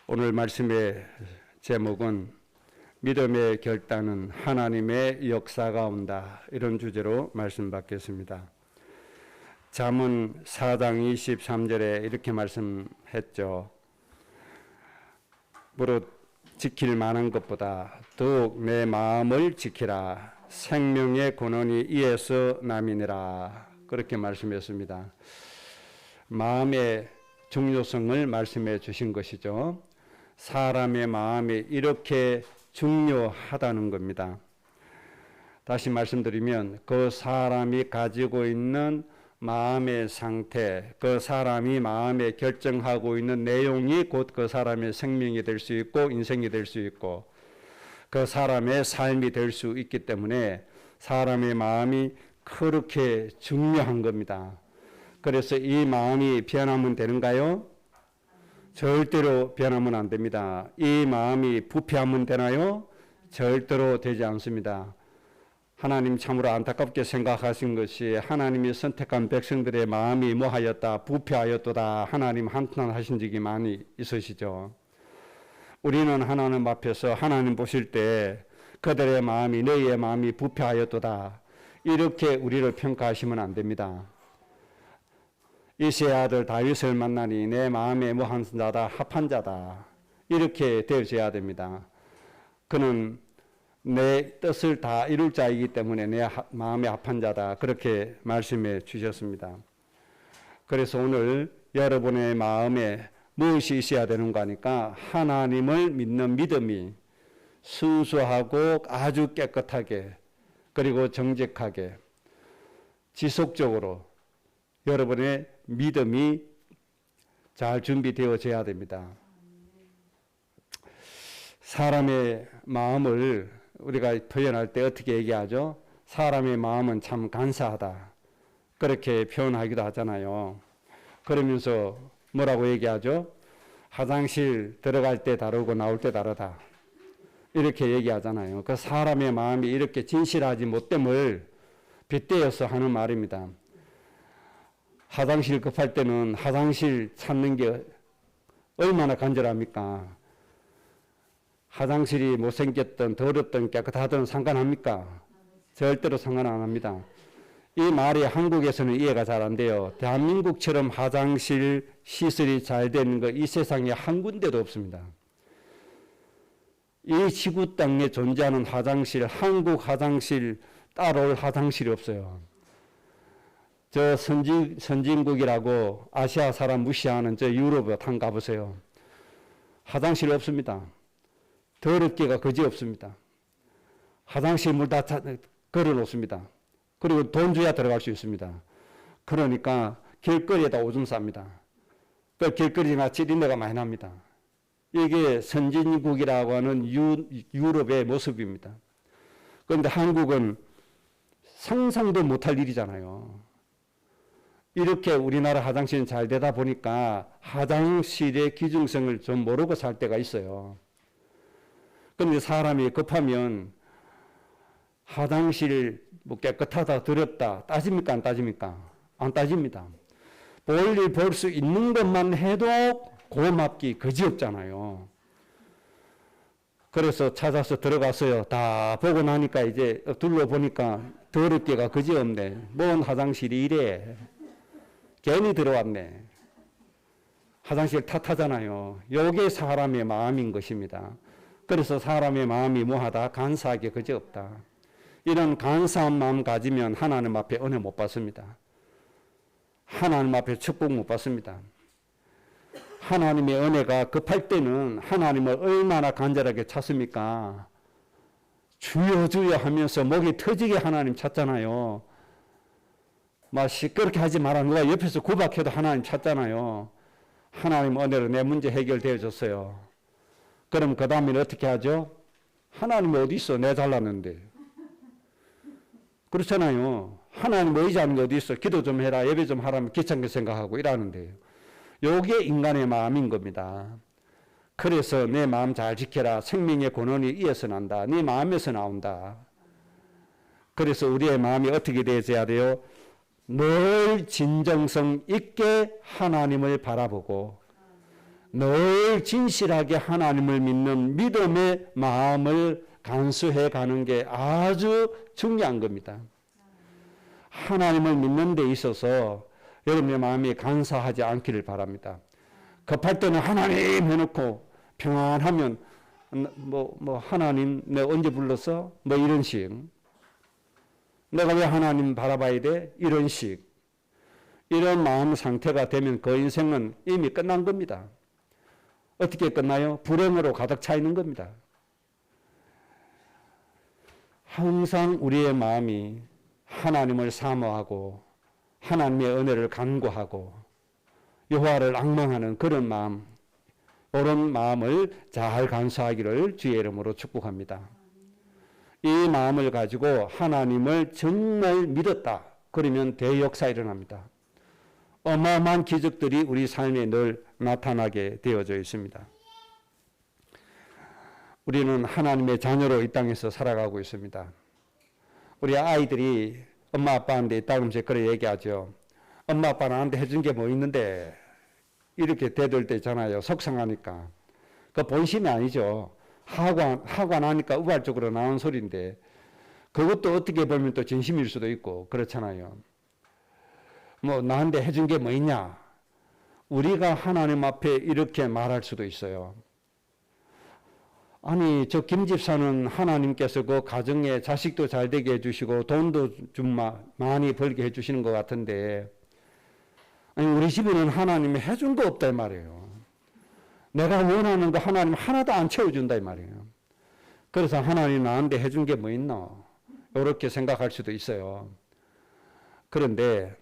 오늘 말씀의 제목은 믿음의 결단은 하나님의 역사가 온다, 이런 주제로 말씀 받겠습니다. 잠언 4장 23절에 이렇게 말씀했죠. 무릇 지킬 만한 것보다 더욱 내 마음을 지키라. 생명의 근원이 이에서 남이니라. 그렇게 말씀했습니다. 마음의 중요성을 말씀해 주신 것이죠. 사람의 마음이 이렇게 중요하다는 겁니다. 다시 말씀드리면 그 사람이 가지고 있는 마음의 상태, 그 사람이 마음에 결정하고 있는 내용이 곧 그 사람의 생명이 될 수 있고 인생이 될 수 있고 그 사람의 삶이 될 수 있기 때문에 사람의 마음이 그렇게 중요한 겁니다. 그래서 이 마음이 변하면 되는가요? 절대로 변하면 안 됩니다. 이 마음이 부패하면 되나요? 절대로 되지 않습니다. 하나님 참으로 안타깝게 생각하신 것이 하나님이 선택한 백성들의 마음이 뭐하였다? 부패하였도다. 하나님 한탄하신 적이 많이 있으시죠. 우리는 하나님 앞에서 하나님 보실 때 그들의 마음이 너희의 마음이 부패하였도다, 이렇게 우리를 평가하시면 안 됩니다. 이새의 아들 다윗을 만나니 내 마음에 뭐한 자다, 합한 자다, 이렇게 되어져야 됩니다. 그는 내 뜻을 다 이룰 자이기 때문에 내 마음에 합한 자다, 그렇게 말씀해 주셨습니다. 그래서 오늘 여러분의 마음에 무엇이 있어야 되는가 하니까 하나님을 믿는 믿음이 순수하고 아주 깨끗하게 그리고 정직하게 지속적으로 여러분의 믿음이 잘 준비되어져야 됩니다. 사람의 마음을 우리가 표현할 때 어떻게 얘기하죠? 사람의 마음은 참 간사하다, 그렇게 표현하기도 하잖아요. 그러면서 뭐라고 얘기하죠? 화장실 들어갈 때 다르고 나올 때 다르다, 이렇게 얘기하잖아요. 그 사람의 마음이 이렇게 진실하지 못됨을 빗대어서 하는 말입니다. 화장실 급할 때는 화장실 찾는 게 얼마나 간절합니까? 화장실이 못생겼든 더럽든 깨끗하든 상관합니까? 절대로 상관 안 합니다. 이 말이 한국에서는 이해가 잘 안 돼요. 대한민국처럼 화장실 시설이 잘 되는 거 이 세상에 한 군데도 없습니다. 이 지구 땅에 존재하는 화장실, 한국 화장실 따라올 화장실이 없어요. 저 선진국이라고 아시아 사람 무시하는 저 유럽에 한번 가보세요. 화장실이 없습니다. 더럽기가 그지 없습니다. 화장실 물 다 걸어 놓습니다. 그리고 돈 줘야 들어갈 수 있습니다. 그러니까 길거리에다 오줌 쌉니다. 그 길거리나 찌린내가 많이 납니다. 이게 선진국이라고 하는 유럽의 모습입니다. 그런데 한국은 상상도 못할 일이잖아요. 이렇게 우리나라 화장실은 잘 되다 보니까 화장실의 기중성을 좀 모르고 살 때가 있어요. 그런데 사람이 급하면 화장실 뭐 깨끗하다 더럽다 따집니까 안 따집니까? 안 따집니다. 볼일 볼 수 있는 것만 해도 고맙기 그지없잖아요. 그래서 찾아서 들어갔어요. 다 보고 나니까 이제 둘러보니까 더럽기가 그지없네. 뭔 화장실이 이래. 괜히 들어왔네. 화장실 탓하잖아요. 요게 사람의 마음인 것입니다. 그래서 사람의 마음이 뭐하다? 간사하게 그지없다. 이런 간사한 마음 가지면 하나님 앞에 은혜 못 받습니다. 하나님 앞에 축복 못 받습니다. 하나님의 은혜가 급할 때는 하나님을 얼마나 간절하게 찾습니까? 주여 주여 하면서 목이 터지게 하나님 찾잖아요. 막 시끄럽게 하지 마라. 누가 옆에서 구박해도 하나님 찾잖아요. 하나님 은혜로 내 문제 해결되어졌어요. 그럼 그 다음에 어떻게 하죠? 하나님 어디 있어? 내가 잘났는데. 그렇잖아요. 하나님 의지하는 게 어디 있어? 기도 좀 해라, 예배 좀 하라면 귀찮게 생각하고 이러는데요. 요게 인간의 마음인 겁니다. 그래서 내 마음 잘 지켜라. 생명의 근원이 이에서 난다. 네 마음에서 나온다. 그래서 우리의 마음이 어떻게 되어야 돼요? 늘 진정성 있게 하나님을 바라보고 늘 진실하게 하나님을 믿는 믿음의 마음을 간수해 가는 게 아주 중요한 겁니다. 하나님을 믿는 데 있어서 여러분의 마음이 간사하지 않기를 바랍니다. 급할 때는 하나님 해놓고 평안하면 하나님 내가 언제 불렀어? 이런 식. 내가 왜 하나님 바라봐야 돼? 이런 식. 이런 마음 상태가 되면 그 인생은 이미 끝난 겁니다. 어떻게 끝나요? 불행으로 가득 차 있는 겁니다. 항상 우리의 마음이 하나님을 사모하고 하나님의 은혜를 간구하고 여호와를 앙망하는 그런 마음, 그런 마음을 잘 간수하기를 주의 이름으로 축복합니다. 이 마음을 가지고 하나님을 정말 믿었다. 그러면 대역사 일어납니다. 어마어마한 기적들이 우리 삶에 늘 나타나게 되어져 있습니다. 우리는 하나님의 자녀로 이 땅에서 살아가고 있습니다. 우리 아이들이 엄마 아빠한테 이따금씩 그래 얘기하죠. 엄마 아빠 나한테 해준 게 뭐 있는데 이렇게 대들 때 있잖아요. 속상하니까. 그 본심이 아니죠. 하고 나니까 우발적으로 나온 소리인데 그것도 어떻게 보면 또 진심일 수도 있고 그렇잖아요. 나한테 해준 게 뭐 있냐? 우리가 하나님 앞에 이렇게 말할 수도 있어요. 아니, 저 김 집사는 하나님께서 그 가정에 자식도 잘 되게 해주시고 돈도 좀 많이 벌게 해주시는 것 같은데, 아니, 우리 집에는 하나님이 해준 거 없다 이 말이에요. 내가 원하는 거 하나님 하나도 안 채워준다 이 말이에요. 그래서 하나님 나한테 해준 게 뭐 있나? 이렇게 생각할 수도 있어요. 그런데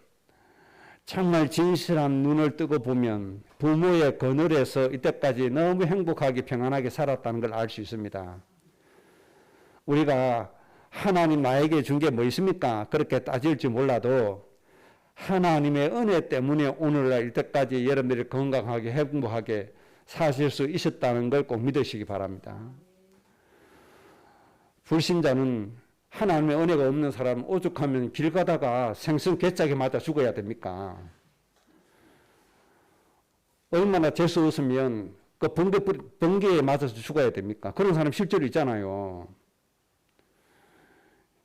정말 진실한 눈을 뜨고 보면 부모의 그늘에서 이때까지 너무 행복하게 평안하게 살았다는 걸 알 수 있습니다. 우리가 하나님 나에게 준 게 뭐 있습니까? 그렇게 따질지 몰라도 하나님의 은혜 때문에 오늘날 이때까지 여러분들이 건강하게 행복하게 사실 수 있었다는 걸 꼭 믿으시기 바랍니다. 불신자는 하나님의 은혜가 없는 사람은 오죽하면 길 가다가 생선 개짝에 맞아 죽어야 됩니까? 얼마나 재수 없으면 그 번개에 맞아서 죽어야 됩니까? 그런 사람 실제로 있잖아요.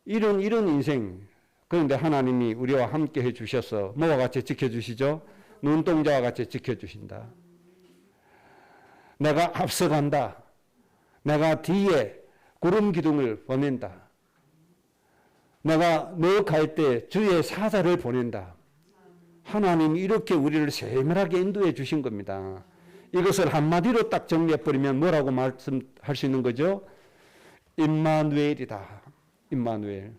이런 인생. 그런데 하나님이 우리와 함께 해주셔서 뭐와 같이 지켜주시죠? 눈동자와 같이 지켜주신다. 내가 앞서간다. 내가 뒤에 구름 기둥을 보낸다. 내가 너 갈 때 주의 사자를 보낸다. 하나님이 이렇게 우리를 세밀하게 인도해 주신 겁니다. 이것을 한마디로 딱 정리해버리면 뭐라고 말씀할 수 있는 거죠? 임마누엘이다. 임마누엘.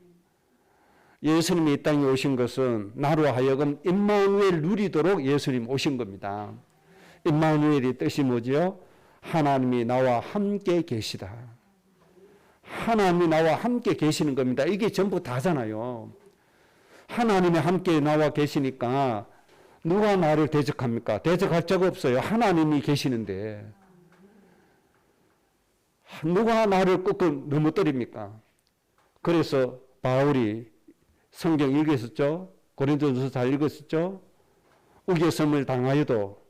예수님이 이 땅에 오신 것은 나로 하여금 임마누엘 누리도록 예수님 오신 겁니다. 임마누엘이 뜻이 뭐죠? 하나님이 나와 함께 계시다. 하나님이 나와 함께 계시는 겁니다. 이게 전부 다잖아요. 하나님이 함께 나와 계시니까 누가 나를 대적합니까? 대적할 적 없어요. 하나님이 계시는데 누가 나를 꾹꾹 넘어뜨립니까? 그래서 바울이 성경 읽으셨죠? 고린도전서 잘 읽으셨죠? 우겨섬을 당하여도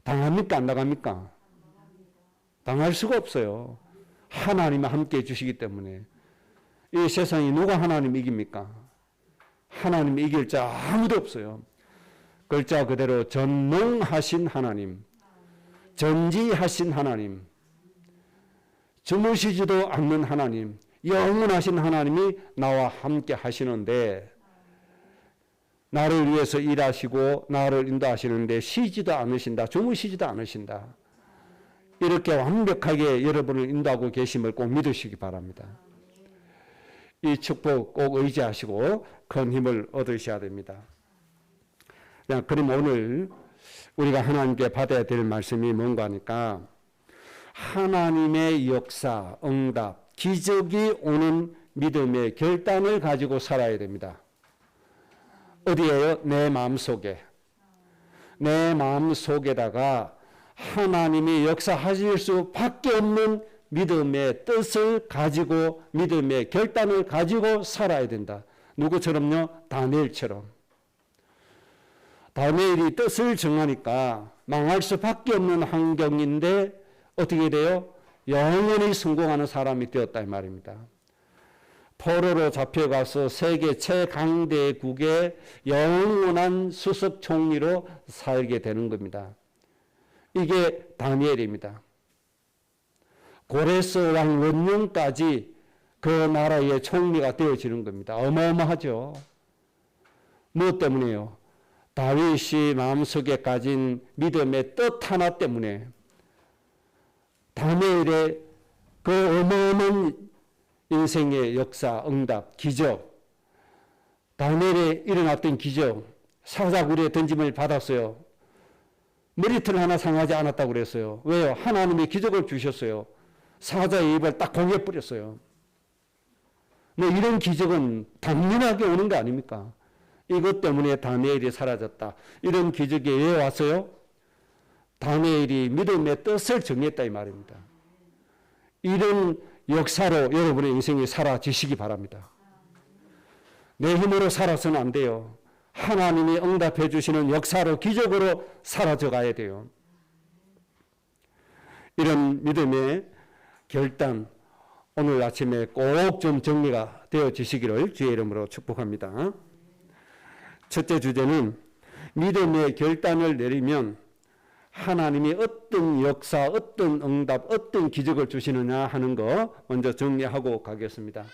당합니까? 안 당합니까? 당할 수가 없어요. 하나님이 함께 해주시기 때문에. 이 세상에 누가 하나님 이깁니까? 하나님 이길 자 아무도 없어요. 글자 그대로 전능하신 하나님, 전지하신 하나님, 주무시지도 않는 하나님, 영원하신 하나님이 나와 함께 하시는데 나를 위해서 일하시고 나를 인도하시는데 쉬지도 않으신다. 주무시지도 않으신다. 이렇게 완벽하게 여러분을 인도하고 계심을 꼭 믿으시기 바랍니다. 이 축복 꼭 의지하시고 큰 힘을 얻으셔야 됩니다. 그럼 오늘 우리가 하나님께 받아야 될 말씀이 뭔가 하니까 하나님의 역사, 응답, 기적이 오는 믿음의 결단을 가지고 살아야 됩니다. 어디에요? 내 마음속에. 내 마음속에다가 하나님이 역사하실 수밖에 없는 믿음의 뜻을 가지고 믿음의 결단을 가지고 살아야 된다. 누구처럼요? 다니엘처럼. 다니엘이 뜻을 정하니까 망할 수밖에 없는 환경인데 어떻게 돼요? 영원히 성공하는 사람이 되었다 이 말입니다. 포로로 잡혀가서 세계 최강대국의 영원한 수석 총리로 살게 되는 겁니다. 이게 다니엘입니다. 고레스 왕 원년까지 그 나라의 총리가 되어지는 겁니다. 어마어마하죠. 무엇 때문에요? 다윗이 마음속에 가진 믿음의 뜻 하나 때문에 다니엘의 그 어마어마한 인생의 역사, 응답, 기적, 다니엘에 일어났던 기적, 사자굴에 던짐을 받았어요. 머리털 하나 상하지 않았다고 그랬어요. 왜요? 하나님이 기적을 주셨어요. 사자의 입을 딱 공개버렸어요. 뭐 이런 기적은 당연하게 오는 거 아닙니까? 이것 때문에 다니엘이 사라졌다. 이런 기적이 왜 왔어요? 다니엘이 믿음의 뜻을 정했다 이 말입니다. 이런 역사로 여러분의 인생이 사라지시기 바랍니다. 내 힘으로 살아서는 안 돼요. 하나님이 응답해 주시는 역사로 기적으로 사라져 가야 돼요. 이런 믿음의 결단 오늘 아침에 꼭 좀 정리가 되어지시기를 주의 이름으로 축복합니다. 첫째 주제는 믿음의 결단을 내리면 하나님이 어떤 역사, 어떤 응답, 어떤 기적을 주시느냐 하는 거 먼저 정리하고 가겠습니다.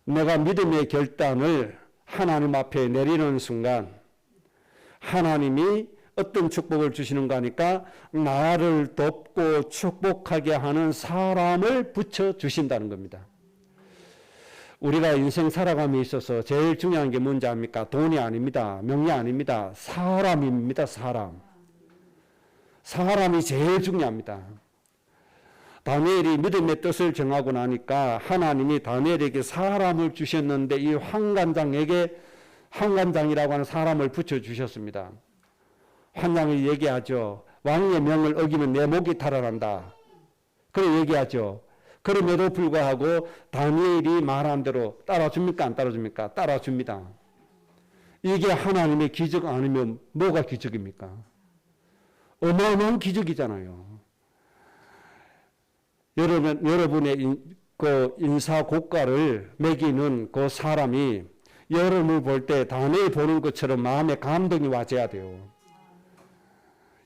내가 믿음의 결단을 하나님 앞에 내리는 순간 하나님이 어떤 축복을 주시는가 하니까 나를 돕고 축복하게 하는 사람을 붙여주신다는 겁니다. 우리가 인생 살아감에 있어서 제일 중요한 게 뭔지 압니까? 돈이 아닙니다. 명예 아닙니다. 사람입니다. 사람이 제일 중요합니다. 다니엘이 믿음의 뜻을 정하고 나니까 하나님이 다니엘에게 사람을 주셨는데 이 환관장에게 환관장이라고 하는 사람을 붙여주셨습니다. 환장이 얘기하죠. 왕의 명을 어기면 내 목이 탈환한다. 그래 얘기하죠. 그럼에도 불구하고 다니엘이 말한 대로 따라줍니까? 안 따라줍니까? 따라줍니다. 이게 하나님의 기적 아니면 뭐가 기적입니까? 어마어마한 기적이잖아요. 여러분의 그 인사 고가를 매기는 그 사람이 여러분을 볼 때 다니엘 보는 것처럼 마음에 감동이 와줘야 돼요.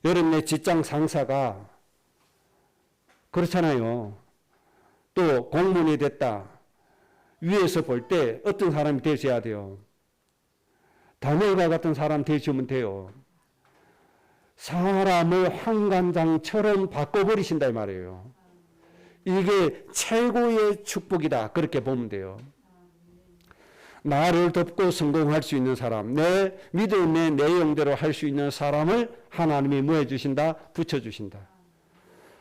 여러분의 직장 상사가 그렇잖아요. 또 공무원이 됐다. 위에서 볼 때 어떤 사람이 되셔야 돼요. 다니엘과 같은 사람 되시면 돼요. 사람을 환관장처럼 바꿔버리신다 이 말이에요. 이게 최고의 축복이다. 그렇게 보면 돼요. 나를 돕고 성공할 수 있는 사람, 내 믿음의 내용대로 할 수 있는 사람을 하나님이 뭐 해주신다? 붙여주신다.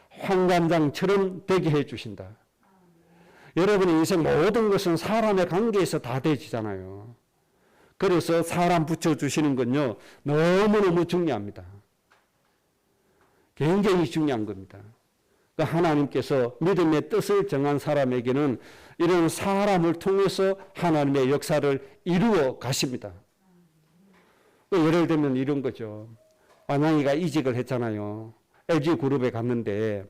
환관장처럼 되게 해주신다. 여러분의 인생 모든 것은 사람의 관계에서 다 되지잖아요. 그래서 사람 붙여주시는 건요, 너무너무 중요합니다. 굉장히 중요한 겁니다. 그러니까 하나님께서 믿음의 뜻을 정한 사람에게는 이런 사람을 통해서 하나님의 역사를 이루어 가십니다. 예를 들면 이런 거죠. 완양이가 이직을 했잖아요. LG그룹에 갔는데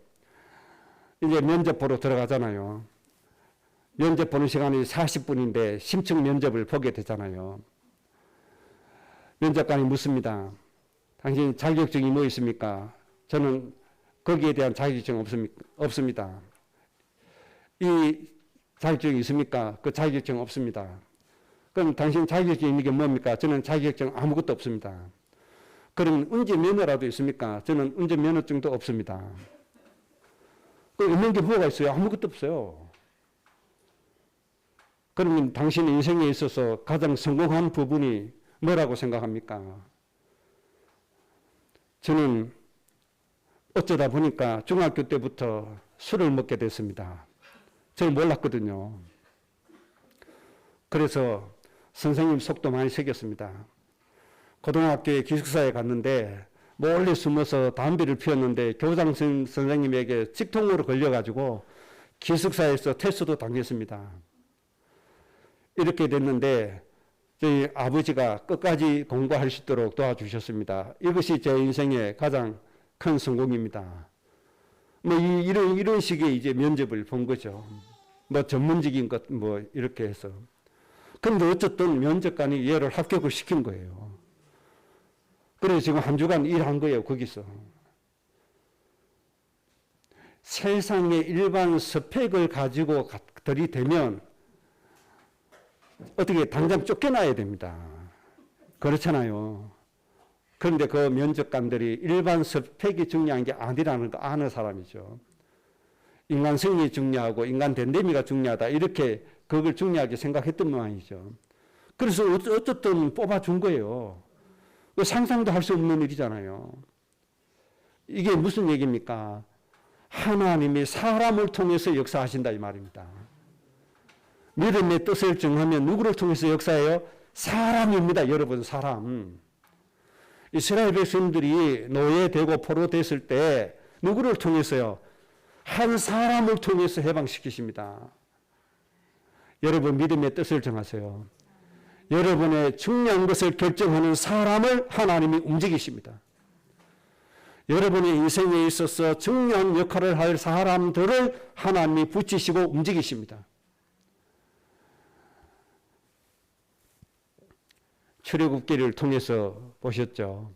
이제 면접 보러 들어가잖아요. 면접 보는 시간이 40분인데 심층 면접을 보게 되잖아요. 면접관이 묻습니다. 당신 자격증이 뭐 있습니까? 저는 거기에 대한 자격증 없습니다. 이 자격증이 있습니까? 그 자격증 없습니다. 그럼 당신 자격증 있는 게 뭡니까? 저는 자격증 아무것도 없습니다. 그럼 운전면허라도 있습니까? 저는 운전면허증도 없습니다. 그 있는 게 뭐가 있어요? 아무것도 없어요. 그러면 당신 인생에 있어서 가장 성공한 부분이 뭐라고 생각합니까? 저는 어쩌다 보니까 중학교 때부터 술을 먹게 됐습니다. 저는 몰랐거든요. 그래서 선생님 속도 많이 새겼습니다. 고등학교에 기숙사에 갔는데 몰래 숨어서 담배를 피웠는데 교장 선생님에게 직통으로 걸려가지고 기숙사에서 퇴소도 당했습니다. 이렇게 됐는데 저희 아버지가 끝까지 공부할 수 있도록 도와주셨습니다. 이것이 제 인생의 가장 큰 성공입니다. 뭐 이런 식의 이제 면접을 본 거죠. 뭐 전문적인 것 뭐 이렇게 해서. 근데 어쨌든 면접관이 얘를 합격을 시킨 거예요. 그래서 지금 한 주간 일한 거예요, 거기서. 세상의 일반 스펙을 가지고 들이대면 어떻게 당장 쫓겨나야 됩니다. 그렇잖아요. 그런데 그 면접관들이 일반 스펙이 중요한 게 아니라는 거 아는 사람이죠. 인간성이 중요하고 인간 댄데미가 중요하다. 이렇게 그걸 중요하게 생각했던 모양이죠. 그래서 어쨌든 뽑아준 거예요. 상상도 할 수 없는 일이잖아요. 이게 무슨 얘기입니까? 하나님이 사람을 통해서 역사하신다 이 말입니다. 믿음의 뜻을 정하면 누구를 통해서 역사해요? 사람입니다. 여러분, 사람. 이스라엘 백성들이 노예되고 포로됐을 때 누구를 통해서요? 한 사람을 통해서 해방시키십니다. 여러분, 믿음의 뜻을 정하세요. 여러분의 중요한 것을 결정하는 사람을 하나님이 움직이십니다. 여러분의 인생에 있어서 중요한 역할을 할 사람들을 하나님이 붙이시고 움직이십니다. 출애굽기를 통해서 보셨죠.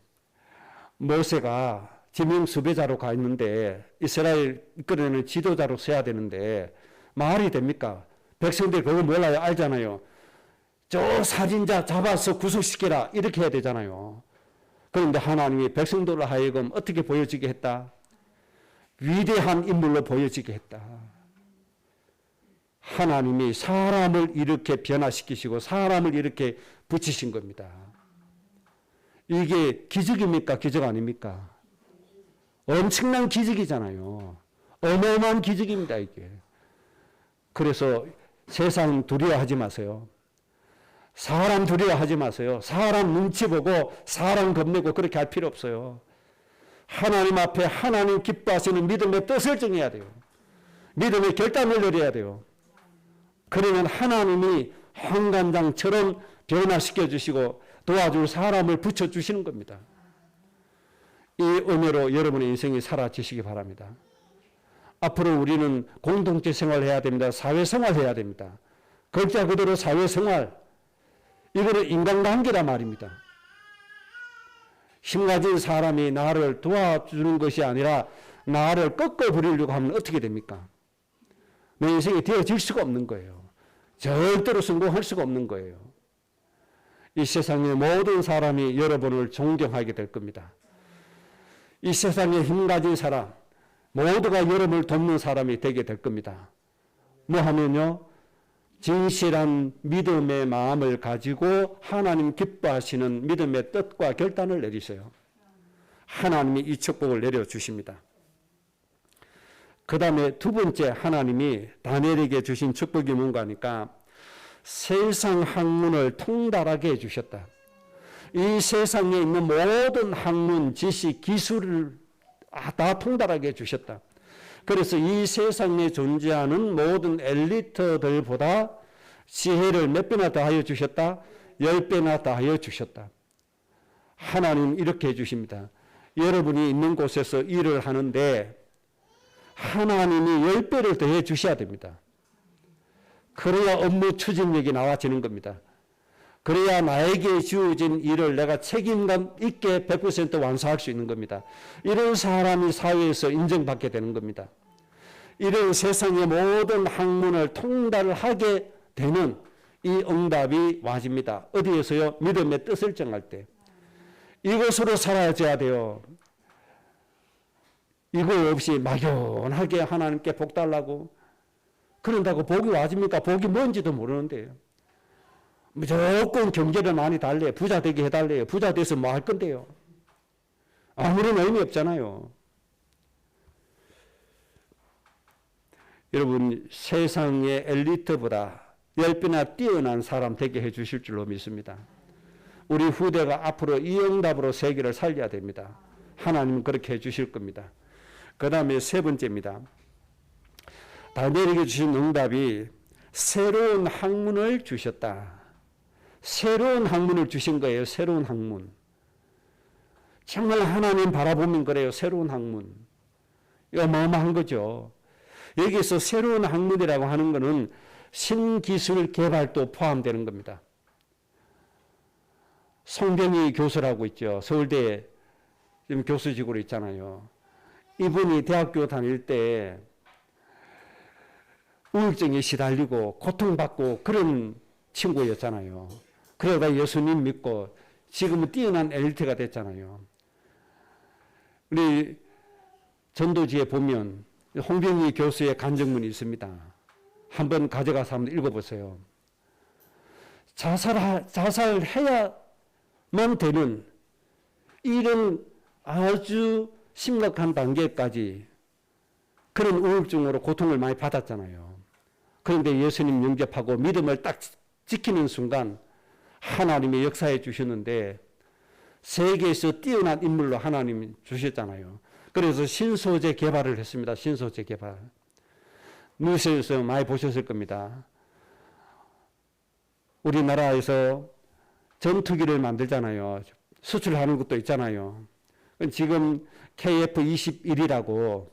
모세가 지명 수배자로 가 있는데 이스라엘 이끌어내는 지도자로 서야 되는데 말이 됩니까? 백성들이 그거 몰라요. 알잖아요. 저 살인자 잡아서 구속시켜라 이렇게 해야 되잖아요. 그런데 하나님이 백성들로 하여금 어떻게 보여지게 했다? 위대한 인물로 보여지게 했다. 하나님이 사람을 이렇게 변화시키시고 사람을 이렇게 붙이신 겁니다. 이게 기적입니까? 기적 아닙니까? 엄청난 기적이잖아요. 어마어마한 기적입니다, 이게. 그래서 세상 두려워하지 마세요. 사람 두려워하지 마세요. 사람 눈치 보고 사람 겁내고 그렇게 할 필요 없어요. 하나님 앞에 하나님 기뻐하시는 믿음의 뜻을 정해야 돼요. 믿음의 결단을 내려야 돼요. 그러면 하나님이 홍간장처럼 변화시켜 주시고 도와줄 사람을 붙여주시는 겁니다. 이 은혜로 여러분의 인생이 사라지시기 바랍니다. 앞으로 우리는 공동체 생활을 해야 됩니다. 사회생활 해야 됩니다. 글자 그대로 사회생활. 이거는 인간관계란 말입니다. 힘 가진 사람이 나를 도와주는 것이 아니라 나를 꺾어버리려고 하면 어떻게 됩니까? 내 인생이 되어질 수가 없는 거예요. 절대로 성공할 수가 없는 거예요. 이 세상의 모든 사람이 여러분을 존경하게 될 겁니다. 이 세상에 힘 가진 사람, 모두가 여러분을 돕는 사람이 되게 될 겁니다. 뭐 하면요? 진실한 믿음의 마음을 가지고 하나님 기뻐하시는 믿음의 뜻과 결단을 내리세요. 하나님이 이 축복을 내려주십니다. 그 다음에 두 번째 하나님이 다니엘에게 주신 축복이 뭔가 하니까 세상 학문을 통달하게 해주셨다. 이 세상에 있는 모든 학문, 지식, 기술을 다 통달하게 해주셨다. 그래서 이 세상에 존재하는 모든 엘리트들보다 지혜를 몇 배나 더하여 주셨다? 10배나 더하여 주셨다. 하나님 이렇게 해주십니다. 여러분이 있는 곳에서 일을 하는데 하나님이 10배를 더해 주셔야 됩니다. 그래야 업무 추진력이 나와지는 겁니다. 그래야 나에게 주어진 일을 내가 책임감 있게 100% 완수할 수 있는 겁니다. 이런 사람이 사회에서 인정받게 되는 겁니다. 이런 세상의 모든 학문을 통달하게 되는 이 응답이 와집니다. 어디에서요? 믿음의 뜻을 정할 때. 이것으로 살아야 돼요. 이거 없이 막연하게 하나님께 복 달라고 그런다고 복이 와집니까? 복이 뭔지도 모르는데요. 무조건 경제를 많이 달래요. 부자 되게 해달래요. 부자 돼서 뭐 할 건데요. 아무런 의미 없잖아요. 여러분 세상의 엘리트보다 10배나 뛰어난 사람 되게 해주실 줄로 믿습니다. 우리 후대가 앞으로 이 응답으로 세계를 살려야 됩니다. 하나님은 그렇게 해주실 겁니다. 그 다음에 세 번째입니다. 다니엘에게 주신 응답이 새로운 학문을 주셨다. 새로운 학문을 주신 거예요. 새로운 학문. 정말 하나님 바라보면 그래요. 새로운 학문. 이거 어마어마한 거죠. 여기서 새로운 학문이라고 하는 것은 신기술 개발도 포함되는 겁니다. 송병희 교수라고 있죠. 서울대 지금 교수직으로 있잖아요. 이분이 대학교 다닐 때 우울증에 시달리고 고통받고 그런 친구였잖아요. 그러다 예수님 믿고 지금은 뛰어난 엘리트가 됐잖아요. 우리 전도지에 보면 홍병희 교수의 간증문이 있습니다. 한번 가져가서 한번 읽어보세요. 자살해야만 되는 이런 아주 심각한 단계까지 그런 우울증으로 고통을 많이 받았잖아요. 그런데 예수님 영접하고 믿음을 딱 지키는 순간 하나님이 역사해 주셨는데 세계에서 뛰어난 인물로 하나님이 주셨잖아요. 그래서 신소재 개발을 했습니다. 신소재 개발. 뉴스에서 많이 보셨을 겁니다. 우리나라에서 전투기를 만들잖아요. 수출하는 것도 있잖아요. 지금 KF-21이라고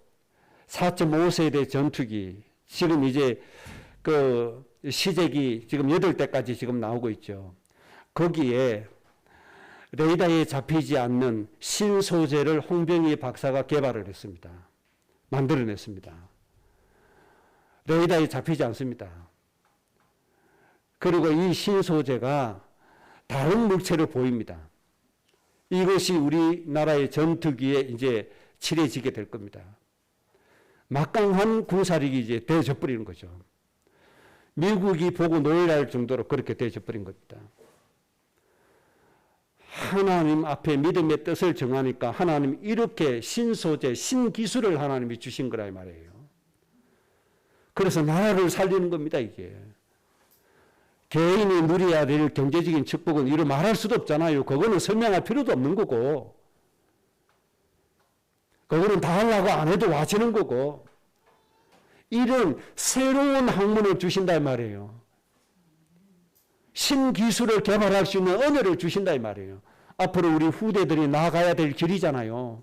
4.5세대 전투기, 지금 이제 그 시제기 지금 8대까지 지금 나오고 있죠. 거기에 레이더에 잡히지 않는 신소재를 홍병희 박사가 개발을 했습니다. 만들어냈습니다. 레이더에 잡히지 않습니다. 그리고 이 신소재가 다른 물체로 보입니다. 이것이 우리나라의 전투기에 이제 칠해지게 될 겁니다. 막강한 군사력이 이제 되어져 버리는 거죠. 미국이 보고 놀랄 정도로 그렇게 되어져 버린 겁니다. 하나님 앞에 믿음의 뜻을 정하니까 하나님 이렇게 신소재, 신기술을 하나님이 주신 거라 이 말이에요. 그래서 나라를 살리는 겁니다, 이게. 개인이 누려야 될 경제적인 축복은 이루 말할 수도 없잖아요. 그거는 설명할 필요도 없는 거고. 그거는 다 하려고 안 해도 와지는 거고. 이런 새로운 학문을 주신다 이 말이에요. 신기술을 개발할 수 있는 언어를 주신다 이 말이에요. 앞으로 우리 후대들이 나아가야 될 길이잖아요.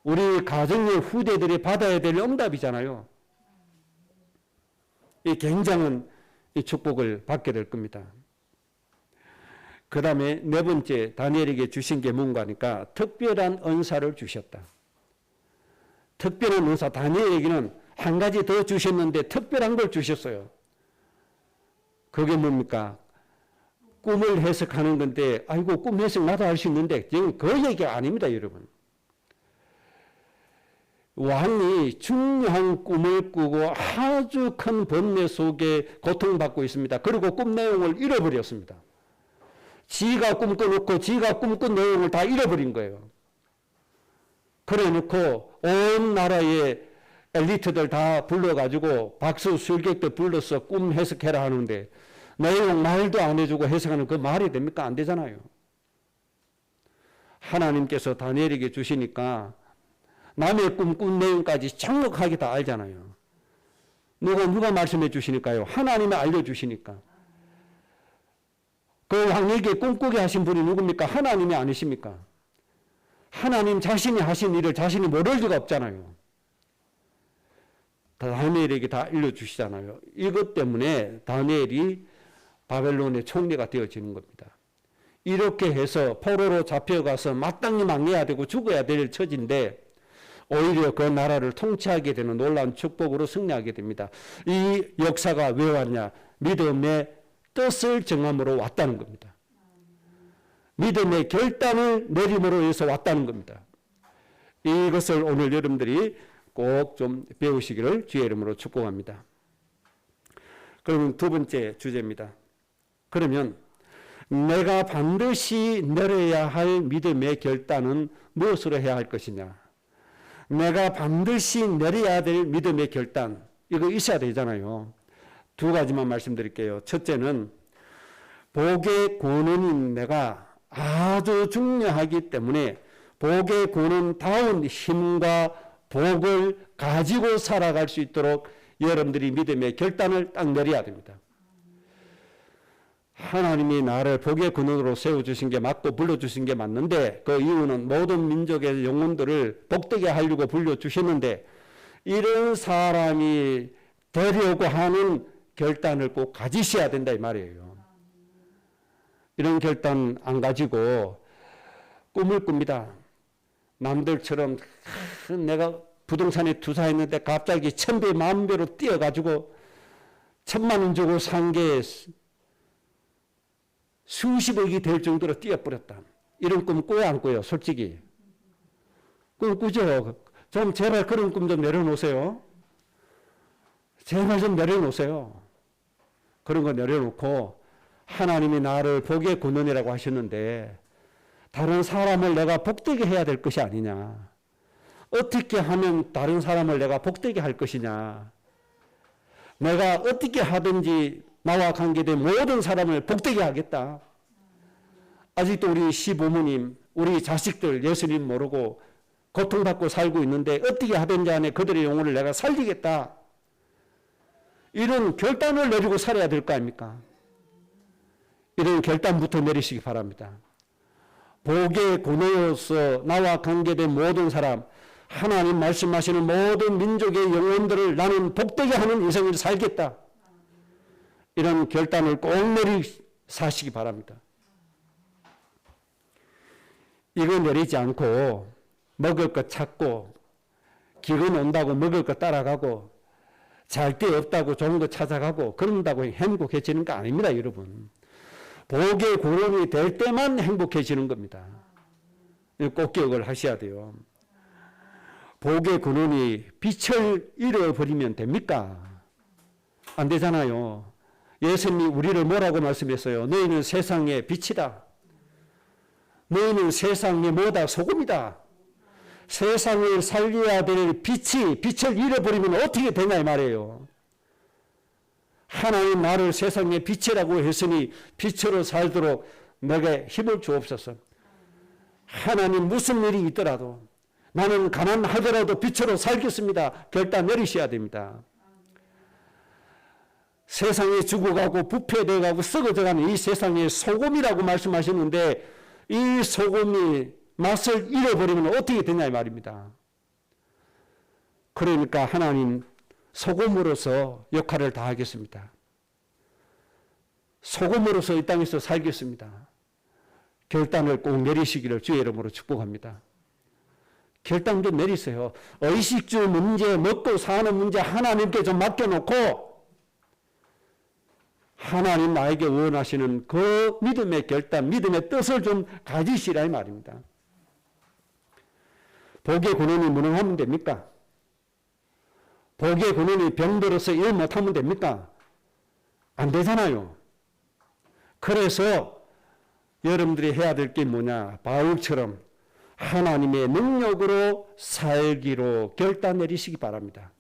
우리 가정의 후대들이 받아야 될 응답이잖아요. 이 굉장한 이 축복을 받게 될 겁니다. 그 다음에 네 번째 다니엘에게 주신 게 뭔가 하니까 특별한 은사를 주셨다. 특별한 은사, 다니엘에게는 한 가지 더 주셨는데 특별한 걸 주셨어요. 그게 뭡니까? 꿈을 해석하는 건데, 아이고, 꿈 해석 나도 할 수 있는데, 지금 그 얘기가 아닙니다, 여러분. 왕이 중요한 꿈을 꾸고 아주 큰 번뇌 속에 고통받고 있습니다. 그리고 꿈 내용을 잃어버렸습니다. 지가 꿈꿔놓고 지가 꿈꾼 내용을 다 잃어버린 거예요. 그래 놓고 온 나라의 엘리트들 다 불러가지고 박수 술객들 불러서 꿈 해석해라 하는데 내용 말도 안 해주고 해석하는 그 말이 됩니까? 안 되잖아요. 하나님께서 다니엘에게 주시니까 남의 꿈꾼 내용까지 정확하게 다 알잖아요. 누가 말씀해 주시니까요? 하나님이 알려주시니까. 그 왕에게 꿈꾸게 하신 분이 누굽니까? 하나님이 아니십니까? 하나님 자신이 하신 일을 자신이 모를 리가 없잖아요. 다니엘에게 다 알려주시잖아요. 이것 때문에 다니엘이 바벨론의 총리가 되어지는 겁니다. 이렇게 해서 포로로 잡혀가서 마땅히 망해야 되고 죽어야 될 처지인데 오히려 그 나라를 통치하게 되는 놀라운 축복으로 승리하게 됩니다. 이 역사가 왜 왔냐? 믿음의 뜻을 정함으로 왔다는 겁니다. 믿음의 결단을 내림으로 해서 왔다는 겁니다. 이것을 오늘 여러분들이 꼭 좀 배우시기를 주의 이름으로 축복합니다. 그러면 두 번째 주제입니다. 그러면 내가 반드시 내려야 할 믿음의 결단은 무엇으로 해야 할 것이냐? 내가 반드시 내려야 될 믿음의 결단, 이거 있어야 되잖아요. 두 가지만 말씀드릴게요. 첫째는 복의 권원인 내가 아주 중요하기 때문에 복의 권원다운 힘과 복을 가지고 살아갈 수 있도록 여러분들이 믿음의 결단을 딱 내려야 됩니다. 하나님이 나를 복의 근원으로 세워주신 게 맞고 불러주신 게 맞는데 그 이유는 모든 민족의 영혼들을 복되게 하려고 불러주셨는데 이런 사람이 되려고 하는 결단을 꼭 가지셔야 된다 이 말이에요. 이런 결단 안 가지고 꿈을 꿉니다. 남들처럼 내가 부동산에 투자했는데 갑자기 1000배, 10,000배로 뛰어가지고 1,000만 원 주고 산 게 수십억이 될 정도로 뛰어버렸다. 이런 꿈 꿔요, 안 꿔요? 솔직히. 꿈 꾸죠? 좀 제발 그런 꿈 좀 내려놓으세요. 제발 좀 내려놓으세요. 그런 거 내려놓고 하나님이 나를 복의 근원이라고 하셨는데 다른 사람을 내가 복되게 해야 될 것이 아니냐. 어떻게 하면 다른 사람을 내가 복되게 할 것이냐. 내가 어떻게 하든지 나와 관계된 모든 사람을 복되게 하겠다. 아직도 우리 시부모님, 우리 자식들 예수님 모르고 고통받고 살고 있는데 어떻게 하든지 안에 그들의 영혼을 내가 살리겠다. 이런 결단을 내리고 살아야 될 거 아닙니까? 이런 결단부터 내리시기 바랍니다. 복의 근원으로서 나와 관계된 모든 사람, 하나님 말씀하시는 모든 민족의 영혼들을 나는 복되게 하는 인생을 살겠다. 이런 결단을 꼭 사시기 바랍니다. 이거 내리지 않고 먹을 것 찾고 기근 온다고 먹을 것 따라가고 잘 데 없다고 좋은 거 찾아가고 그런다고 행복해지는 거 아닙니다, 여러분. 복의 근원이 될 때만 행복해지는 겁니다. 꼭 기억을 하셔야 돼요. 복의 근원이 빛을 잃어버리면 됩니까? 안 되잖아요. 예수님이 우리를 뭐라고 말씀했어요? 너희는 세상의 빛이다. 너희는 세상의 뭐다? 소금이다. 세상을 살려야 될 빛을 잃어버리면 어떻게 되냐 이 말이에요. 하나님 나를 세상의 빛이라고 했으니 빛으로 살도록 내게 힘을 주옵소서. 하나님 무슨 일이 있더라도 나는 가난하더라도 빛으로 살겠습니다. 결단 내리셔야 됩니다. 세상에 죽어가고 부패되어가고 썩어져가는 이 세상의 소금이라고 말씀하셨는데 이 소금이 맛을 잃어버리면 어떻게 되냐 이 말입니다. 그러니까 하나님 소금으로서 역할을 다하겠습니다. 소금으로서 이 땅에서 살겠습니다. 결단을 꼭 내리시기를 주의 이름으로 축복합니다. 결단 좀 내리세요. 의식주 문제, 먹고 사는 문제 하나님께 좀 맡겨놓고 하나님 나에게 원하시는 그 믿음의 결단, 믿음의 뜻을 좀 가지시라 이 말입니다. 복의 근원이 무능하면 됩니까? 복의 근원이 병들어서 일 못하면 됩니까? 안 되잖아요. 그래서 여러분들이 해야 될 게 뭐냐? 바울처럼 하나님의 능력으로 살기로 결단 내리시기 바랍니다.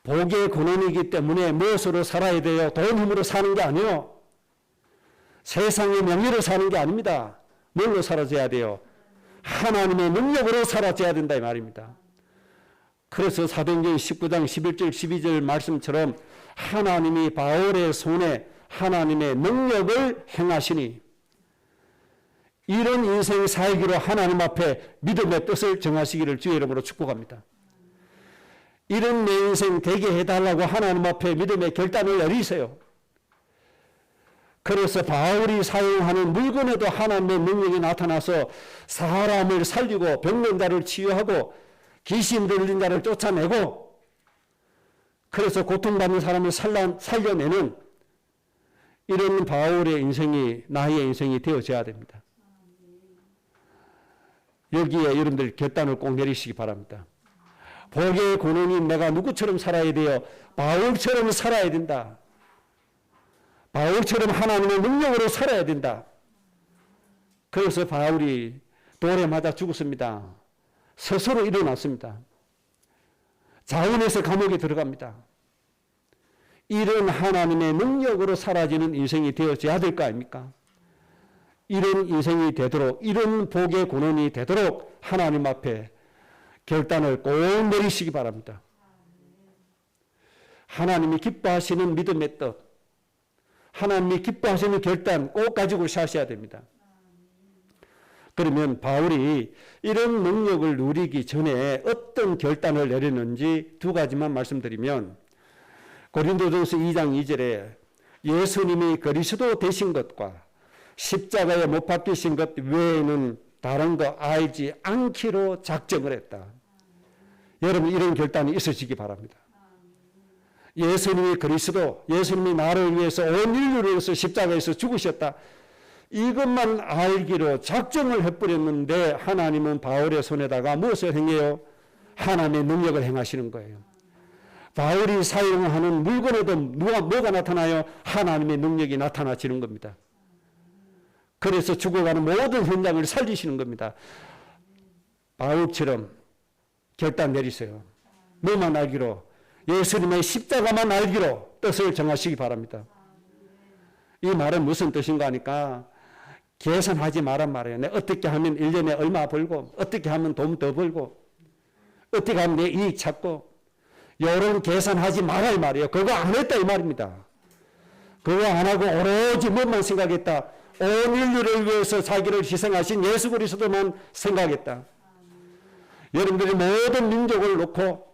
복의 근원이기 때문에 무엇으로 살아야 돼요? 돈 힘으로 사는 게 아니에요. 세상의 명예로 사는 게 아닙니다. 뭘로 살아져야 돼요? 하나님의 능력으로 살아져야 된다 이 말입니다. 그래서 사도행전 19장 11절 12절 말씀처럼 하나님이 바울의 손에 하나님의 능력을 행하시니 이런 인생 살기로 하나님 앞에 믿음의 뜻을 정하시기를 주의 이름으로 축복합니다. 이런 내 인생 되게 해달라고 하나님 앞에 믿음의 결단을 내리세요. 그래서 바울이 사용하는 물건에도 하나님의 능력이 나타나서 사람을 살리고 병든 자를 치유하고 귀신 들린 자를 쫓아내고 그래서 고통받는 사람을 살려내는 이런 바울의 인생이 나의 인생이 되어져야 됩니다. 여기에 여러분들 결단을 꼭 내리시기 바랍니다. 복의 근원이 내가 누구처럼 살아야 돼요? 바울처럼 살아야 된다. 바울처럼 하나님의 능력으로 살아야 된다. 그래서 바울이 돌에 맞아 죽었습니다. 스스로 일어났습니다. 자원해서 감옥에 들어갑니다. 이런 하나님의 능력으로 사라지는 인생이 되어져야 될 거 아닙니까? 이런 인생이 되도록 이런 복의 근원이 되도록 하나님 앞에 결단을 꼭 내리시기 바랍니다. 하나님이 기뻐하시는 믿음의 뜻, 하나님이 기뻐하시는 결단 꼭 가지고 사셔야 됩니다. 그러면 바울이 이런 능력을 누리기 전에 어떤 결단을 내렸는지 두 가지만 말씀드리면, 고린도전서 2장 2절에 예수님이 그리스도 되신 것과 십자가에 못 박히신 것 외에는 다른 거 알지 않기로 작정을 했다. 여러분, 이런 결단이 있으시기 바랍니다. 예수님이 그리스도, 예수님이 나를 위해서 온 인류를 위해서 십자가에서 죽으셨다. 이것만 알기로 작정을 해버렸는데 하나님은 바울의 손에다가 무엇을 행해요? 하나님의 능력을 행하시는 거예요. 바울이 사용하는 물건에도 뭐가 나타나요? 하나님의 능력이 나타나시는 겁니다. 그래서 죽어가는 모든 현장을 살리시는 겁니다. 바울처럼 결단 내리세요. 뭐만 알기로? 예수님의 십자가만 알기로 뜻을 정하시기 바랍니다. 이 말은 무슨 뜻인가 하니까 계산하지 말란 말이에요. 내가 어떻게 하면 1년에 얼마 벌고, 어떻게 하면 돈 더 벌고, 어떻게 하면 내 이익 찾고, 이런 계산하지 말라 이 말이에요. 그거 안 했다 이 말입니다. 그거 안 하고 오로지 뭐만 생각했다? 온 인류를 위해서 자기를 희생하신 예수 그리스도만 생각했다. 여러분들이 모든 민족을 놓고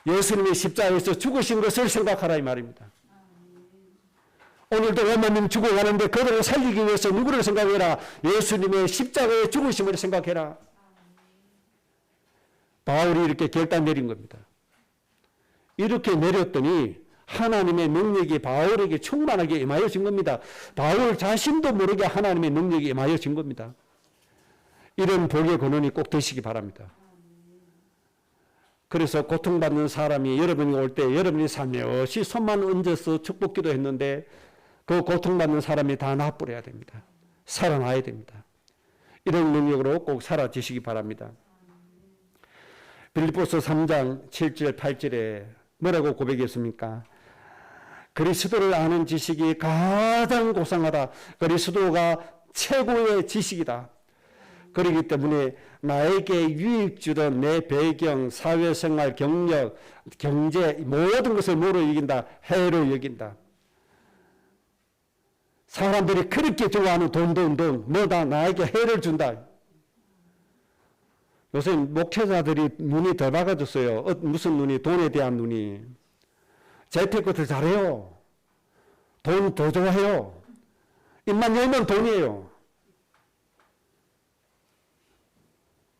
예수님이 십자가에서 죽으신 것을 생각하라 이 말입니다. 오늘도 원만님 죽어가는데 그들을 살리기 위해서 누구를 생각해라? 예수님의 십자가의 죽으심을 생각해라. 바울이 이렇게 결단 내린 겁니다. 이렇게 내렸더니 하나님의 능력이 바울에게 충만하게 임하여진 겁니다. 바울 자신도 모르게 하나님의 능력이 임하여진 겁니다. 이런 복의 근원이 꼭 되시기 바랍니다. 그래서 고통받는 사람이 여러분이 올 때 여러분이 살며시 손만 얹어서 축복기도 했는데 그 고통받는 사람이 다 나아버려야 됩니다. 살아나야 됩니다. 이런 능력으로 꼭 살아지시기 바랍니다. 빌립보서 3장 7절 8절에 뭐라고 고백했습니까? 그리스도를 아는 지식이 가장 고상하다. 그리스도가 최고의 지식이다. 그렇기 때문에 나에게 유익 주던 내 배경, 사회생활, 경력, 경제 모든 것을 뭐로 여긴다? 해로 여긴다. 사람들이 그렇게 좋아하는 돈, 뭐다 나에게 해를 준다. 요새 목회자들이 눈이 더 밝아졌어요. 무슨 눈이? 돈에 대한 눈이. 재테크 더 잘해요. 돈 더 좋아해요. 입만 열면 돈이에요.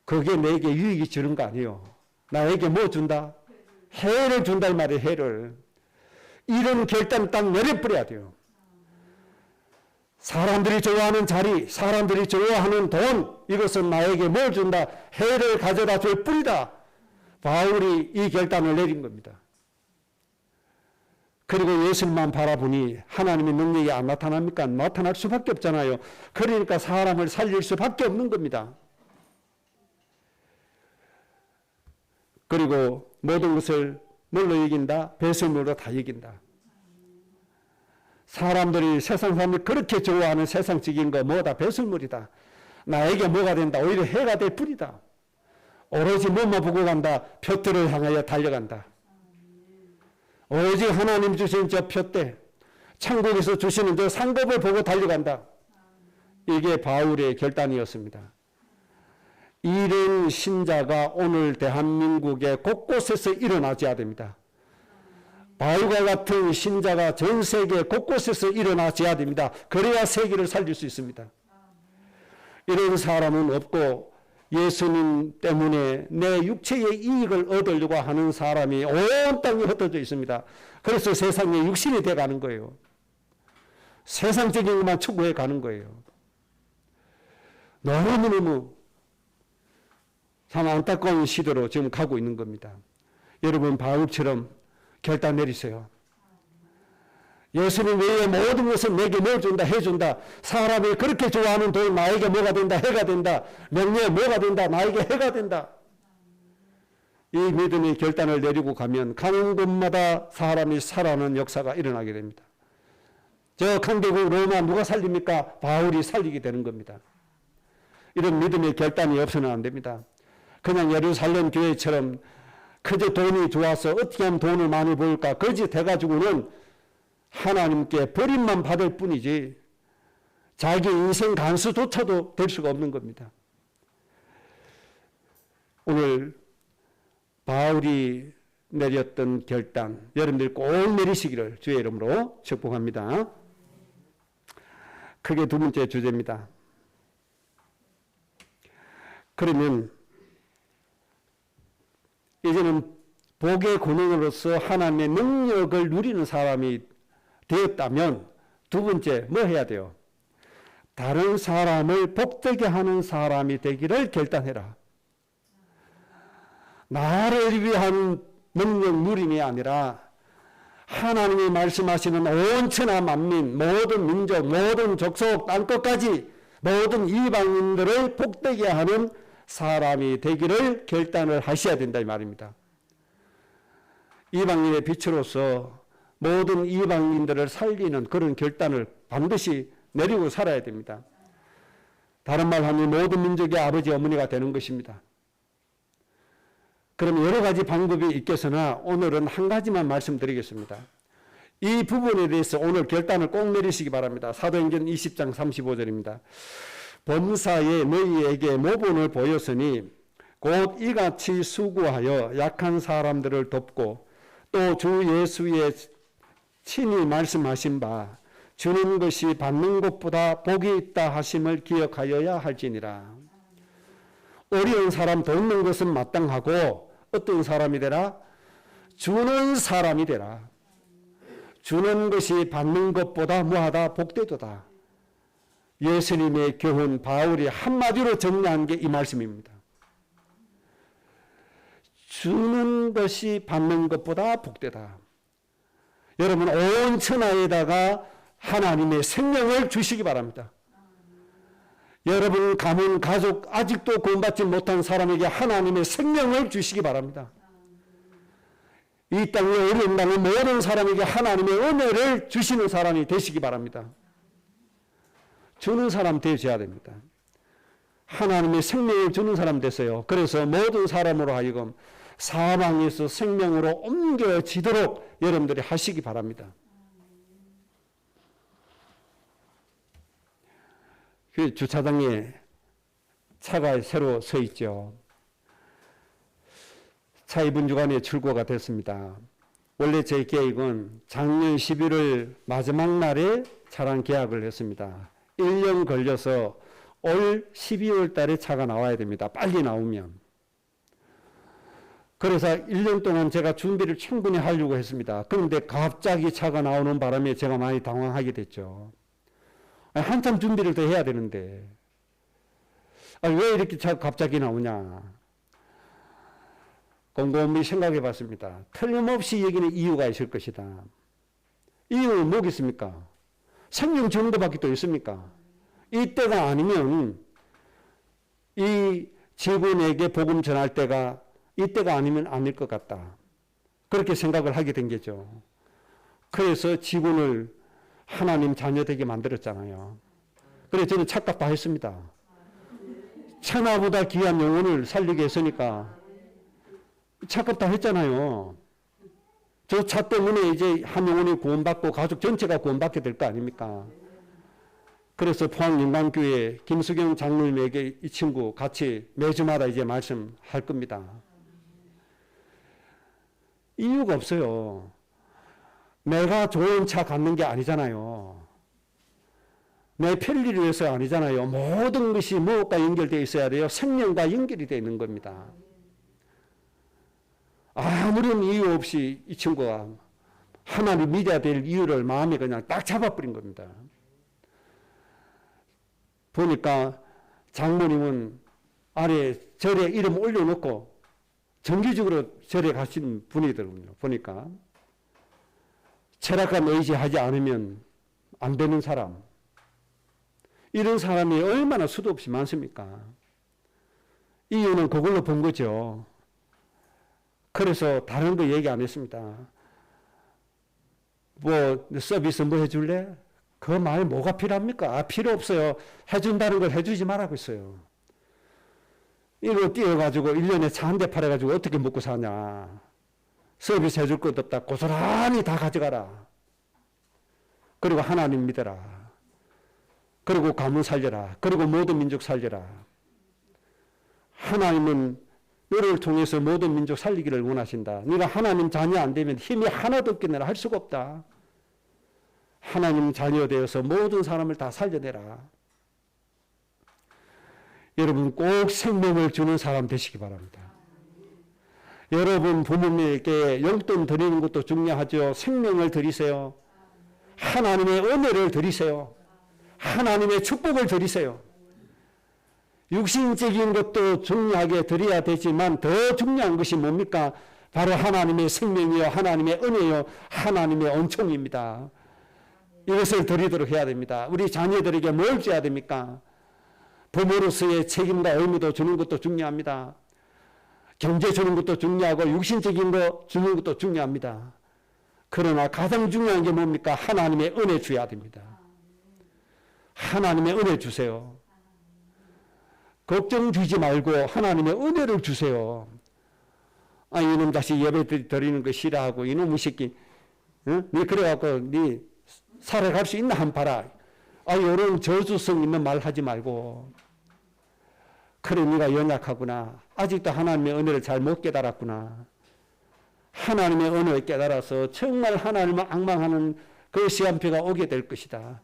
그게 내게 유익이 주는 거 아니에요. 나에게 뭐 준다? 해를 준다 이 말이에요. 해를. 이런 결단 딱 내려버려야 돼요. 사람들이 좋아하는 자리, 사람들이 좋아하는 돈, 이것은 나에게 뭘 준다? 해를 가져다 줄 뿐이다. 바울이 이 결단을 내린 겁니다. 그리고 예수님만 바라보니 하나님의 능력이 안 나타납니까? 나타날 수밖에 없잖아요. 그러니까 사람을 살릴 수밖에 없는 겁니다. 그리고 모든 것을 뭘로 여긴다? 배설물로 다 여긴다. 사람들이 세상 사람들이 그렇게 좋아하는 세상적인 거 뭐다? 배설물이다. 나에게 뭐가 된다? 오히려 해가 될 뿐이다. 오로지 뭐만 보고 간다? 표대를 향하여 달려간다. 오직 하나님 주신 저 표대, 천국에서 주시는 저 상급을 보고 달려간다. 이게 바울의 결단이었습니다. 이런 신자가 오늘 대한민국의 곳곳에서 일어나줘야 됩니다. 바울과 같은 신자가 전 세계 곳곳에서 일어나줘야 됩니다. 그래야 세계를 살릴 수 있습니다. 이런 사람은 없고 예수님 때문에 내 육체의 이익을 얻으려고 하는 사람이 온 땅에 흩어져 있습니다. 그래서 세상에 육신이 돼가는 거예요. 세상적인 것만 추구해 가는 거예요. 너무너무 참 안타까운 시대로 지금 가고 있는 겁니다. 여러분 바울처럼 결단 내리세요. 예수님 외에 모든 것은 내게 뭘 준다? 해준다. 사람이 그렇게 좋아하는 돈 나에게 뭐가 된다? 해가 된다. 명예 뭐가 된다? 나에게 해가 된다. 이 믿음의 결단을 내리고 가면 가는 곳마다 사람이 살아나는 역사가 일어나게 됩니다. 저 강대국 로마 누가 살립니까? 바울이 살리게 되는 겁니다. 이런 믿음의 결단이 없어서는 안 됩니다. 그냥 예루살렘 교회처럼 그저 돈이 좋아서 어떻게 하면 돈을 많이 벌까? 거짓 해가지고는 하나님께 버림만 받을 뿐이지 자기 인생 간수조차도 될 수가 없는 겁니다. 오늘 바울이 내렸던 결단, 여러분들 꼭 내리시기를 주의 이름으로 축복합니다. 크게 두 번째 주제입니다. 그러면 이제는 복의 권능으로서 하나님의 능력을 누리는 사람이 되었다면 두 번째 뭐 해야 돼요? 다른 사람을 복되게 하는 사람이 되기를 결단해라. 나를 위한 능력 누림이 아니라 하나님이 말씀하시는 온 천하 만민, 모든 민족, 모든 족속, 땅끝까지 모든 이방인들을 복되게 하는 사람이 되기를 결단을 하셔야 된다 이 말입니다. 이방인의 빛으로서 모든 이방인들을 살리는 그런 결단을 반드시 내리고 살아야 됩니다. 다른 말 하면 모든 민족의 아버지 어머니가 되는 것입니다. 그럼 여러 가지 방법이 있겠으나 오늘은 한 가지만 말씀드리겠습니다. 이 부분에 대해서 오늘 결단을 꼭 내리시기 바랍니다. 사도행전 20장 35절입니다. 범사에 너희에게 모본을 보였으니 곧 이같이 수고하여 약한 사람들을 돕고 또 주 예수의 친히 말씀하신 바 주는 것이 받는 것보다 복이 있다 하심을 기억하여야 할지니라. 어려운 사람 돕는 것은 마땅하고 어떤 사람이 되라? 주는 사람이 되라. 주는 것이 받는 것보다 뭐하다? 복되도다. 예수님의 교훈 바울이 한마디로 정리한 게 이 말씀입니다. 주는 것이 받는 것보다 복되다. 여러분 온 천하에다가 하나님의 생명을 주시기 바랍니다. 여러분 가문, 가족 아직도 구원받지 못한 사람에게 하나님의 생명을 주시기 바랍니다. 이 땅에 어려운 땅을 모든 사람에게 하나님의 은혜를 주시는 사람이 되시기 바랍니다. 주는 사람 되셔야 됩니다. 하나님의 생명을 주는 사람 됐어요. 그래서 모든 사람으로 하여금 사망에서 생명으로 옮겨지도록 여러분들이 하시기 바랍니다. 그 주차장에 차가 새로 서 있죠. 차 이번 주간에 출고가 됐습니다. 원래 제 계획은 작년 11월 마지막 날에 차량 계약을 했습니다. 1년 걸려서 올 12월 달에 차가 나와야 됩니다. 빨리 나오면. 그래서 1년 동안 제가 준비를 충분히 하려고 했습니다. 그런데 갑자기 차가 나오는 바람에 제가 많이 당황하게 됐죠. 한참 준비를 더 해야 되는데 왜 이렇게 차가 갑자기 나오냐. 곰곰이 생각해 봤습니다. 틀림없이 여기는 이유가 있을 것이다. 이유는 뭐겠습니까? 생명 주는 것밖에 또 있습니까? 이때가 아니면 이 직원에게 복음 전할 때가 이때가 아니면 아닐 것 같다. 그렇게 생각을 하게 된 거죠. 그래서 직원을 하나님 자녀 되게 만들었잖아요. 그래서 저는 착각 다 했습니다. 천하보다 귀한 영혼을 살리게 했으니까 착각 다 했잖아요. 저 차 때문에 이제 한 영혼이 구원받고 가족 전체가 구원받게 될 거 아닙니까? 그래서 포항영광교회 김수경 장로님에게 이 친구 같이 매주마다 이제 말씀할 겁니다. 이유가 없어요. 내가 좋은 차 갖는 게 아니잖아요. 내 편리를 위해서 아니잖아요. 모든 것이 무엇과 연결되어 있어야 돼요? 생명과 연결이 되어 있는 겁니다. 아무런 이유 없이 이 친구가 하나님 믿어야 될 이유를 마음에 그냥 딱 잡아버린 겁니다. 보니까 장모님은 아래 절에 이름 올려놓고 정기적으로 절에 가신 분이더군요. 보니까 철학과 의지하지 않으면 안 되는 사람. 이런 사람이 얼마나 수도 없이 많습니까? 이유는 그걸로 본 거죠. 그래서 다른 거 얘기 안 했습니다. 뭐 서비스 뭐 해줄래? 그 말 뭐가 필요합니까? 필요 없어요. 해준다는 걸 해주지 말라고 했어요. 이거 띄어가지고 1년에 차 한 대 팔아가지고 어떻게 먹고 사냐. 서비스 해줄 것도 없다. 고스란히 다 가져가라. 그리고 하나님 믿어라. 그리고 가문 살려라. 그리고 모든 민족 살려라. 하나님은 너를 통해서 모든 민족 살리기를 원하신다. 네가 하나님 자녀 안 되면 힘이 하나도 없겠느라 할 수가 없다. 하나님 자녀 되어서 모든 사람을 다 살려내라. 여러분 꼭 생명을 주는 사람 되시기 바랍니다. 여러분 부모님에게 용돈 드리는 것도 중요하죠. 생명을 드리세요. 하나님의 은혜를 드리세요. 하나님의 축복을 드리세요. 육신적인 것도 중요하게 드려야 되지만 더 중요한 것이 뭡니까? 바로 하나님의 생명이요, 하나님의 은혜요, 하나님의恩宠입니다. 이것을 드리도록 해야 됩니다. 우리 자녀들에게 뭘 줘야 됩니까? 부모로서의 책임과 의무도 주는 것도 중요합니다. 경제 주는 것도 중요하고 육신적인 거 주는 것도 중요합니다. 그러나 가장 중요한 게 뭡니까? 하나님의 은혜 줘야 됩니다. 하나님의 은혜 주세요. 걱정 주지 말고 하나님의 은혜를 주세요. 아, 이놈 다시 예배 드리는 거 싫어하고 이놈의 새끼, 응? 네 그래갖고 네 살아갈 수 있나 한 봐라. 아, 이런 저주성 있는 말 하지 말고. 그래, 네가 연약하구나. 아직도 하나님의 은혜를 잘 못 깨달았구나. 하나님의 은혜를 깨달아서 정말 하나님을 앙망하는 그 시간표가 오게 될 것이다.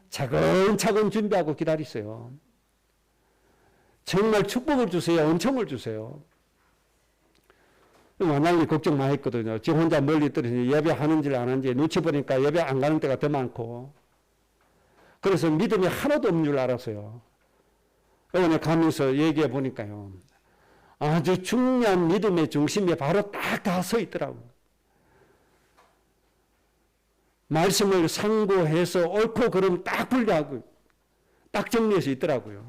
차근차근 준비하고 기다리세요. 정말 축복을 주세요. 은총을 주세요. 만나니 걱정 많이 했거든요. 지 혼자 멀리 떨어져 예배하는지 안 하는지 눈치 보니까 예배 안 가는 때가 더 많고. 그래서 믿음이 하나도 없는 줄 알았어요. 이번에 가면서 얘기해 보니까요. 아주 중요한 믿음의 중심에 바로 딱 다 서 있더라고요. 말씀을 상고해서 옳고 그름 딱 분리하고 딱 정리해서 있더라고요.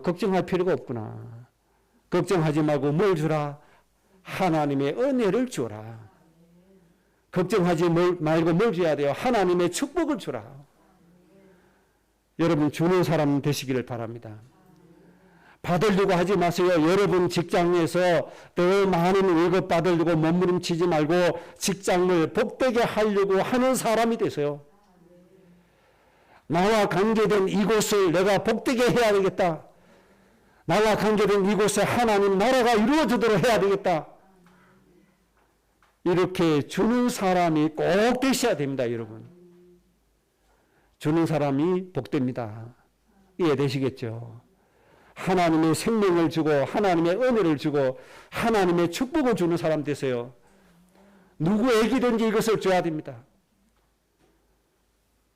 걱정할 필요가 없구나. 걱정하지 말고 뭘 주라? 하나님의 은혜를 주라. 걱정하지 말고 뭘 줘야 돼요? 하나님의 축복을 주라. 여러분 주는 사람 되시기를 바랍니다. 받으려고 하지 마세요. 여러분 직장에서 더 많은 월급 받으려고 몸부림치지 말고 직장을 복되게 하려고 하는 사람이 되세요. 나와 관계된 이곳을 내가 복되게 해야 되겠다. 나와 관계된 이곳에 하나님 나라가 이루어지도록 해야 되겠다. 이렇게 주는 사람이 꼭 되셔야 됩니다, 여러분. 주는 사람이 복됩니다. 이해되시겠죠? 하나님의 생명을 주고 하나님의 은혜를 주고 하나님의 축복을 주는 사람 되세요. 누구에게든지 이것을 줘야 됩니다.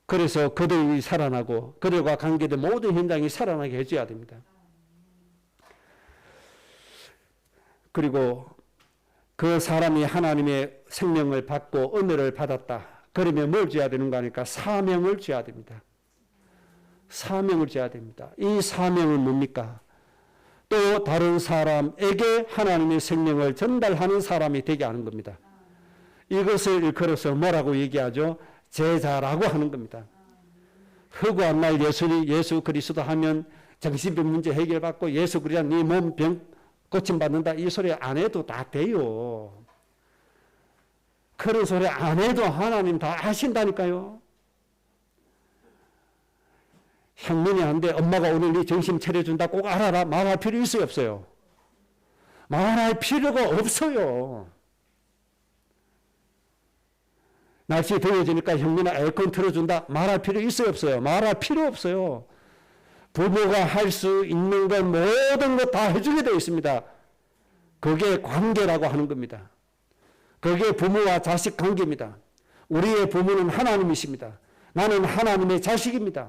그래서 그들이 살아나고 그들과 관계된 모든 현장이 살아나게 해줘야 됩니다. 그리고 그 사람이 하나님의 생명을 받고 은혜를 받았다. 그러면 뭘 줘야 되는가 하니까 사명을 줘야 됩니다. 사명을 줘야 됩니다. 이 사명은 뭡니까? 또 다른 사람에게 하나님의 생명을 전달하는 사람이 되게 하는 겁니다. 이것을 일컬어서 뭐라고 얘기하죠? 제자라고 하는 겁니다. 허구한 말 예수 그리스도 하면 정신병 문제 해결받고 예수 그리스도 네 몸 병 고침받는다 이 소리 안 해도 다 돼요. 그런 소리 안 해도 하나님 다 아신다니까요. 형님이한테 엄마가 오늘 네 정신 차려준다 꼭 알아라. 말할 필요 있어요 없어요? 말할 필요가 없어요. 날씨 더워지니까 형님아 에어컨 틀어준다. 말할 필요 있어요 없어요? 말할 필요 없어요. 부모가 할 수 있는 것 모든 것 다 해주게 되어 있습니다. 그게 관계라고 하는 겁니다. 그게 부모와 자식 관계입니다. 우리의 부모는 하나님이십니다. 나는 하나님의 자식입니다.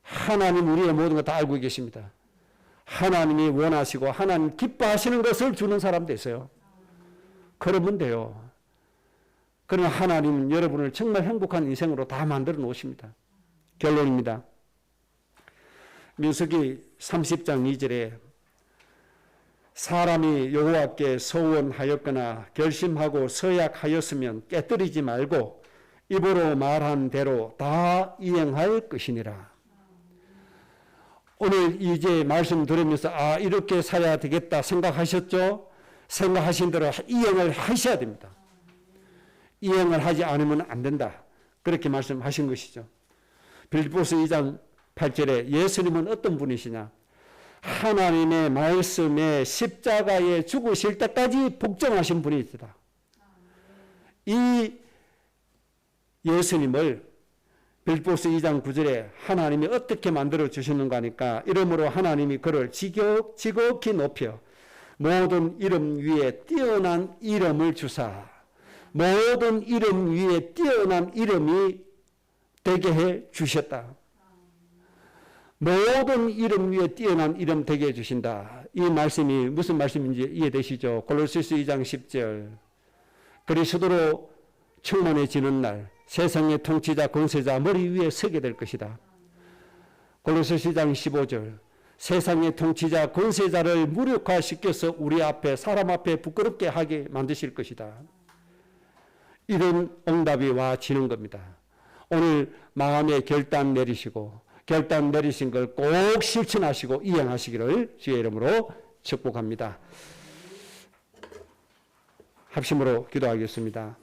하나님 우리의 모든 것 다 알고 계십니다. 하나님이 원하시고 하나님 기뻐하시는 것을 주는 사람 되세요. 그러면 돼요. 그러나 하나님은 여러분을 정말 행복한 인생으로 다 만들어 놓으십니다. 결론입니다. 민수기 30장 2절에 사람이 여호와께 서원하였거나 결심하고 서약하였으면 깨뜨리지 말고 입으로 말한 대로 다 이행할 것이니라. 오늘 이제 말씀 들으면서 이렇게 살아야 되겠다 생각하셨죠? 생각하신 대로 이행을 하셔야 됩니다. 이행을 하지 않으면 안 된다. 그렇게 말씀하신 것이죠. 빌립보서 2장 8절에 예수님은 어떤 분이시냐? 하나님의 말씀에 십자가에 죽으실 때까지 복종하신 분이시다. 이 예수님을 빌립보서 2장 9절에 하나님이 어떻게 만들어 주셨는가 하니까 이러므로 하나님이 그를 지극히 높여 모든 이름 위에 뛰어난 이름을 주사 모든 이름 위에 뛰어난 이름이 되게 해 주셨다. 모든 이름 위에 뛰어난 이름 되게 해 주신다. 이 말씀이 무슨 말씀인지 이해되시죠? 골로새서 2장 10절 그리스도로 충만해지는 날 세상의 통치자 권세자 머리 위에 서게 될 것이다. 골로새서 2장 15절 세상의 통치자 권세자를 무력화시켜서 우리 앞에 사람 앞에 부끄럽게 하게 만드실 것이다. 이런 응답이 와지는 겁니다. 오늘 마음에 결단 내리시고 결단 내리신 걸 꼭 실천하시고 이행하시기를 주의 이름으로 축복합니다. 합심으로 기도하겠습니다.